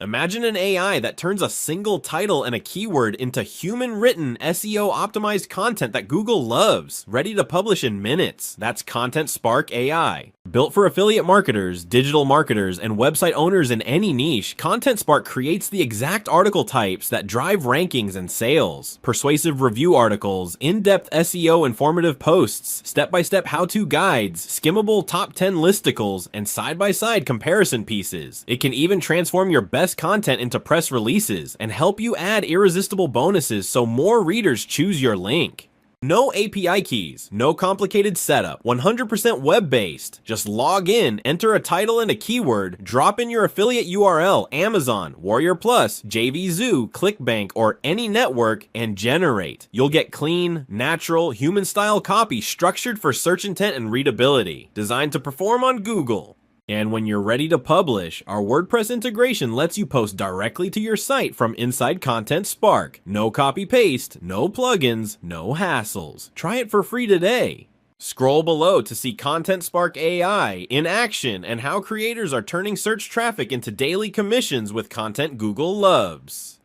Imagine an AI that turns a single title and a keyword into human-written, SEO-optimized content that Google loves, ready to publish in minutes. That's ContentSpark AI. Built for affiliate marketers, digital marketers, and website owners in any niche, ContentSpark creates the exact article types that drive rankings and sales. Persuasive review articles, in-depth SEO informative posts, step-by-step how-to guides, skimmable top 10 listicles, and side-by-side comparison pieces. It can even transform your best content into press releases and help you add irresistible bonuses so more readers choose your link. No API keys, no complicated setup, 100% web-based. Just log in, enter a title and a keyword, drop in your affiliate URL, Amazon, Warrior Plus, JVZoo, ClickBank, or any network, and generate. You'll get clean, natural, human-style copy structured for search intent and readability, designed to perform on Google. And when you're ready to publish, our WordPress integration lets you post directly to your site from inside ContentSpark. No copy-paste, no plugins, no hassles. Try it for free today. Scroll below to see ContentSpark AI in action and how creators are turning search traffic into daily commissions with content Google loves.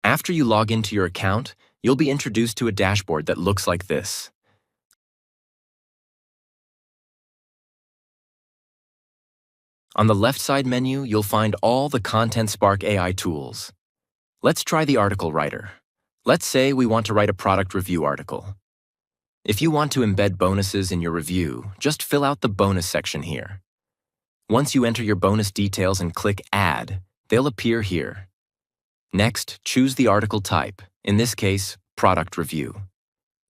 After you log into your account, you'll be introduced to a dashboard that looks like this. On the left side menu, you'll find all the ContentSpark AI tools. Let's try the article writer. Let's say we want to write a product review article. If you want to embed bonuses in your review, just fill out the bonus section here. Once you enter your bonus details and click Add, they'll appear here. Next, choose the article type, in this case, product review.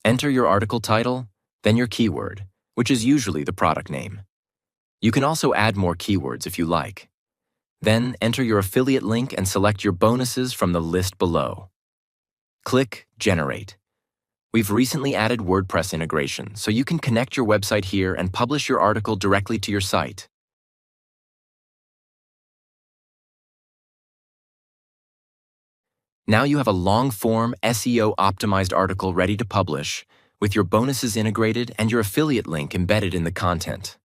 Enter your article title, then your keyword, which is usually the product name. You can also add more keywords if you like. Then enter your affiliate link and select your bonuses from the list below. Click Generate. We've recently added WordPress integration, so you can connect your website here and publish your article directly to your site. Now you have a long-form, SEO-optimized article ready to publish, with your bonuses integrated and your affiliate link embedded in the content.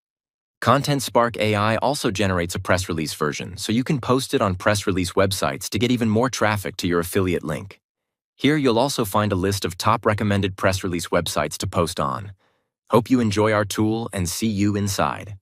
ContentSpark AI also generates a press release version, so you can post it on press release websites to get even more traffic to your affiliate link. Here you'll also find a list of top recommended press release websites to post on. Hope you enjoy our tool and see you inside.